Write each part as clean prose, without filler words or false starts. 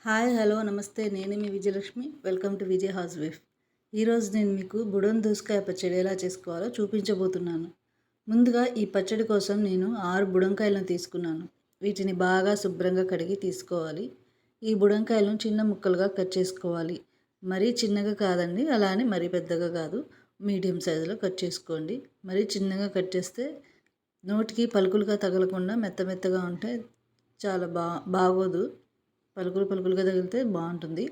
Hi hello నమస్తే నేను మీ Vijayalakshmi welcome to Vijay housewife. ఈరోజు నేను మీకు బుడన్ దోసకాయ పచ్చడి ఎలా చేసుకోవాలో చూపించబోతున్నాను. ముందుగా ఈ పచ్చడి కోసం నేను 6 బుడంకాయలను తీసుకున్నాను. వీటిని బాగా శుభ్రంగా కడిగి తీసుకోవాలి. ఈ బుడంకాయలను చిన్న ముక్కలుగా కట్ చేసుకోవాలి. మరీ చిన్నగా కాదండి, అలా అని మరీ పెద్దగా కాదు, మీడియం సైజులో కట్ చేసుకోండి. మరీ చిన్నగా కట్ చేస్తే నోటికి పలుకులుగా తగలకుండా మెత్త మెత్తగా ఉంటే చాలా బాగోదు. పలుకులుగా తగిలితే బాగుంటుంది.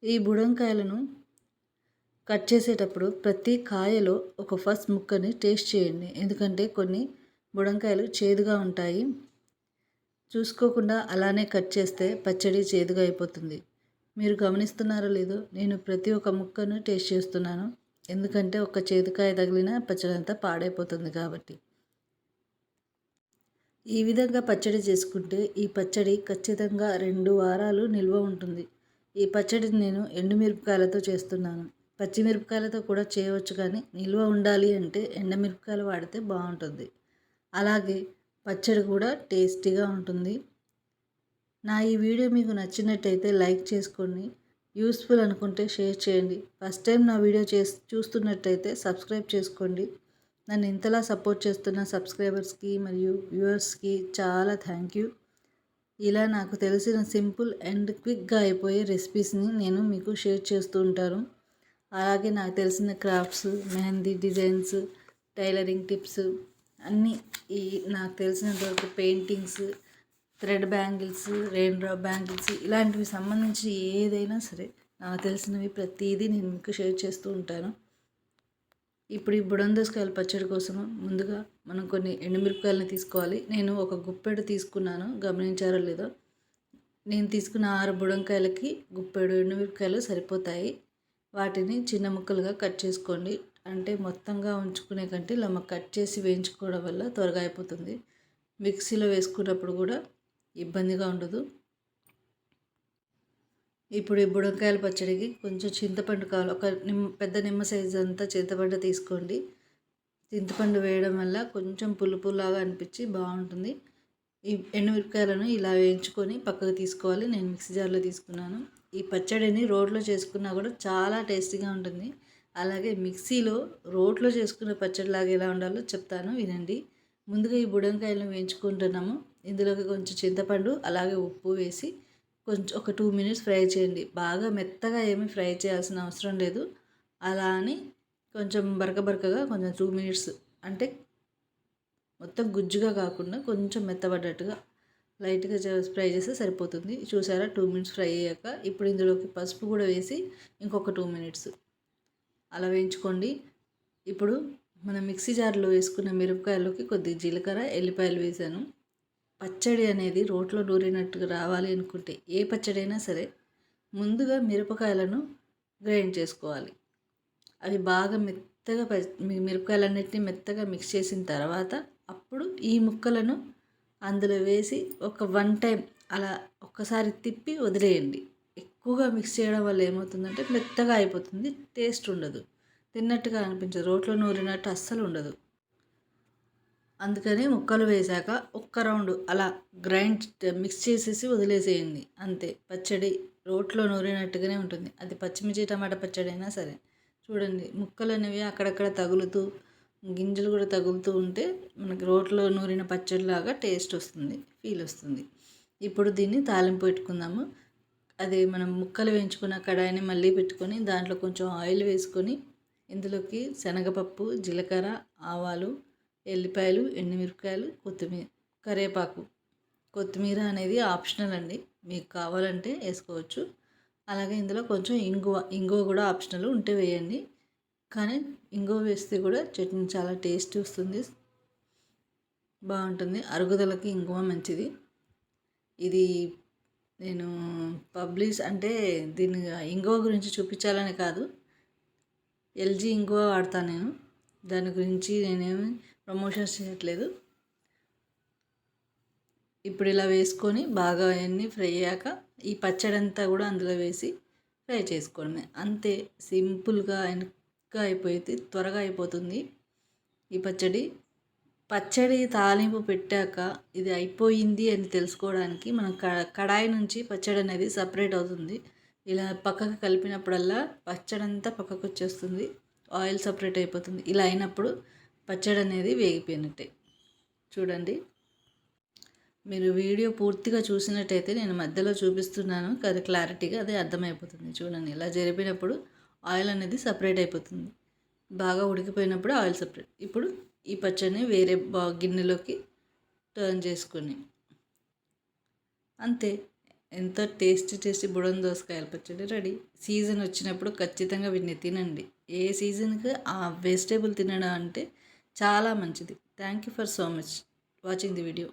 ఈ బుడంకాయలను కట్ చేసేటప్పుడు ప్రతి కాయలో ఒక ఫస్ట్ ముక్కని టేస్ట్ చేయండి. ఎందుకంటే కొన్ని బుడంకాయలు చేదుగా ఉంటాయి. చూసుకోకుండా అలానే కట్ చేస్తే పచ్చడి చేదుగా అయిపోతుంది. మీరు గమనిస్తున్నారో లేదో, నేను ప్రతి ఒక్క ముక్కను టేస్ట్ చేస్తున్నాను. ఎందుకంటే ఒక చేదుకాయ తగిలిన పచ్చడి అంతా పాడైపోతుంది కాబట్టి. ఈ విధంగా పచ్చడి చేసుకుంటే ఈ పచ్చడి ఖచ్చితంగా 2 వారాలు నిల్వ ఉంటుంది. ఈ పచ్చడిని నేను ఎండుమిరపకాయలతో చేస్తున్నాను. పచ్చిమిరపకాయలతో కూడా చేయవచ్చు, కానీ నిల్వ ఉండాలి అంటే ఎండుమిరపకాయలు వాడితే బాగుంటుంది. అలాగే పచ్చడి కూడా టేస్టీగా ఉంటుంది. నా ఈ వీడియో మీకు నచ్చినట్టయితే లైక్ చేసుకోండి. యూస్ఫుల్ అనుకుంటే షేర్ చేయండి. ఫస్ట్ టైం నా వీడియో చూస్తున్నట్టయితే సబ్స్క్రైబ్ చేసుకోండి. నన్ను ఇంతలా సపోర్ట్ చేస్తున్న సబ్స్క్రైబర్స్కి మరియు వ్యూవర్స్కి చాలా థ్యాంక్ యూ. ఇలా నాకు తెలిసిన సింపుల్ అండ్ క్విక్గా అయిపోయే రెసిపీస్ని నేను మీకు షేర్ చేస్తూ ఉంటాను. అలాగే నాకు తెలిసిన crafts, mehndi designs, tailoring tips అన్నీ, ఈ నాకు తెలిసినంతవరకు paintings, thread bangles, rain drop bangles, ఇలాంటివి సంబంధించి ఏదైనా సరే నాకు తెలిసినవి ప్రతిదీ నేను మీకు షేర్ చేస్తూ ఉంటాను. ఇప్పుడు ఈ బుడందోసకాయల పచ్చడి కోసము ముందుగా మనం కొన్ని ఎండుమిరపకాయలని తీసుకోవాలి. నేను ఒక గుప్పెడు తీసుకున్నాను, గమనించారో లేదో. నేను తీసుకున్న 6 బుడంకాయలకి గుప్పెడు ఎండుమిరపకాయలు సరిపోతాయి. వాటిని చిన్న ముక్కలుగా కట్ చేసుకోండి. అంటే మొత్తంగా ఉంచుకునే కంటే ఇలా కట్ చేసి వేయించుకోవడం వల్ల త్వరగా అయిపోతుంది. మిక్సీలో వేసుకున్నప్పుడు కూడా ఇబ్బందిగా ఉండదు. ఇప్పుడు ఈ బుడంకాయల పచ్చడికి కొంచెం చింతపండు కావాలి. ఒక పెద్ద నిమ్మ సైజు అంతా చింతపండు తీసుకోండి. చింతపండు వేయడం వల్ల కొంచెం పులుపులాగా అనిపించి బాగుంటుంది. ఈ ఎండుమిరపకాయలను ఇలా వేయించుకొని పక్కకు తీసుకోవాలి. నేను మిక్సీ జార్లో తీసుకున్నాను. ఈ పచ్చడిని రోట్లో చేసుకున్నా కూడా చాలా టేస్టీగా ఉంటుంది. అలాగే మిక్సీలో రోట్లో చేసుకున్న పచ్చడిలాగా ఎలా ఉండాలో చెప్తాను, వినండి. ముందుగా ఈ బుడంకాయలను వేయించుకుంటున్నాము. ఇందులోకి కొంచెం చింతపండు అలాగే ఉప్పు వేసి కొంచెం ఒక 2 మినిట్స్ ఫ్రై చేయండి. బాగా మెత్తగా ఏమీ ఫ్రై చేయాల్సిన అవసరం లేదు. అలా అని కొంచెం బరకగా కొంచెం 2 మినిట్స్, అంటే మొత్తం గుజ్జుగా కాకుండా కొంచెం మెత్తబడ్డట్టుగా లైట్గా ఫ్రై చేస్తే సరిపోతుంది. చూసారా, 2 మినిట్స్ ఫ్రై అయ్యాక ఇప్పుడు ఇందులోకి పసుపు కూడా వేసి ఇంకొక 2 మినిట్స్ అలా వేయించుకోండి. ఇప్పుడు మనం మిక్సీ జార్లో వేసుకున్న మిరపకాయలోకి కొద్దిగా జీలకర్ర, ఎల్లిపాయలు వేసాను. పచ్చడి అనేది రోట్లో నూరినట్టుగా రావాలి అనుకుంటే ఏ పచ్చడి అయినా సరే ముందుగా మిరపకాయలను గ్రైండ్ చేసుకోవాలి. అవి బాగా మెత్తగా మిరపకాయలన్నిటిని మెత్తగా మిక్స్ చేసిన తర్వాత అప్పుడు ఈ ముక్కలను అందులో వేసి ఒక 1 టైం అలా ఒక్కసారి తిప్పి వదిలేయండి. ఎక్కువగా మిక్స్ చేయడం వల్ల ఏమవుతుందంటే మెత్తగా అయిపోతుంది, టేస్ట్ ఉండదు, తిన్నట్టుగా అనిపించదు, రోట్లో నూరినట్టు అస్సలు ఉండదు. అందుకని ముక్కలు వేశాక ఒక్క రౌండ్ అలా మిక్స్ చేసేసి వదిలేసేయండి, అంతే. పచ్చడి రోట్లో నూరినట్టుగానే ఉంటుంది. అది పచ్చిమిర్చి టమాటా పచ్చడి అయినా సరే. చూడండి, ముక్కలు అనేవి అక్కడక్కడ తగులుతూ, గింజలు కూడా తగులుతూ ఉంటే మనకి రోట్లో నూరిన పచ్చడిలాగా టేస్ట్ వస్తుంది, ఫీల్ వస్తుంది. ఇప్పుడు దీన్ని తాలింపు పెట్టుకుందాము. అది మనం ముక్కలు వేయించుకున్న కడాయిని మళ్ళీ పెట్టుకొని దాంట్లో కొంచెం ఆయిల్ వేసుకొని ఇందులోకి శనగపప్పు, జీలకర్ర, ఆవాలు, ఎల్లిపాయలు, ఎండుమిరపకాయలు, కరివేపాకు. కొత్తిమీర అనేది ఆప్షనల్ అండి, మీకు కావాలంటే వేసుకోవచ్చు. అలాగే ఇందులో కొంచెం ఇంగువ కూడా ఆప్షనల్, ఉంటే వేయండి. కానీ ఇంగువ వేస్తే కూడా చట్నీ చాలా టేస్ట్ వస్తుంది, బాగుంటుంది. అరుగుదలకి ఇంగువ మంచిది. ఇది నేను అంటే దీన్ని ఇంగువ గురించి చూపించాలని కాదు, ఎల్జీ ఇంగువ వాడతాను నేను. దాని గురించి నేనేమి ప్రమోషన్స్ చేయట్లేదు. ఇప్పుడు ఇలా వేసుకొని బాగా అన్నీ ఫ్రై అయ్యాక ఈ పచ్చడి అంతా కూడా అందులో వేసి ఫ్రై చేసుకోవడమే, అంతే. సింపుల్గా ఇంకా అయిపోయింది, త్వరగా అయిపోతుంది ఈ పచ్చడి. పచ్చడి తాలింపు పెట్టాక ఇది అయిపోయింది అని తెలుసుకోవడానికి మనం కడాయి నుంచి పచ్చడి అనేది సపరేట్ అవుతుంది. ఇలా పక్కకు కలిపినప్పుడల్లా పచ్చడి అంతా పక్కకు వచ్చేస్తుంది, ఆయిల్ సపరేట్ అయిపోతుంది. ఇలా అయినప్పుడు పచ్చడి అనేది వేగిపోయినట్టే. చూడండి, మీరు వీడియో పూర్తిగా చూసినట్టయితే నేను మధ్యలో చూపిస్తున్నాను కదా, క్లారిటీగా అదే అర్థమైపోతుంది. చూడండి, ఇలా జరిపినప్పుడు ఆయిల్ అనేది సపరేట్ అయిపోతుంది. బాగా ఉడికిపోయినప్పుడు ఆయిల్ సపరేట్. ఇప్పుడు ఈ పచ్చడిని వేరే గిన్నెలోకి టర్న్ చేసుకొని అంతే, ఎంతో టేస్టీ బుడన్ దోసకాయల పచ్చడి రెడీ. సీజన్ వచ్చినప్పుడు ఖచ్చితంగా వీటిని తినండి. ఏ సీజన్కి ఆ వెజిటేబుల్ తినడం అంటే చాలా మంచిది. Thank you for so much watching the video.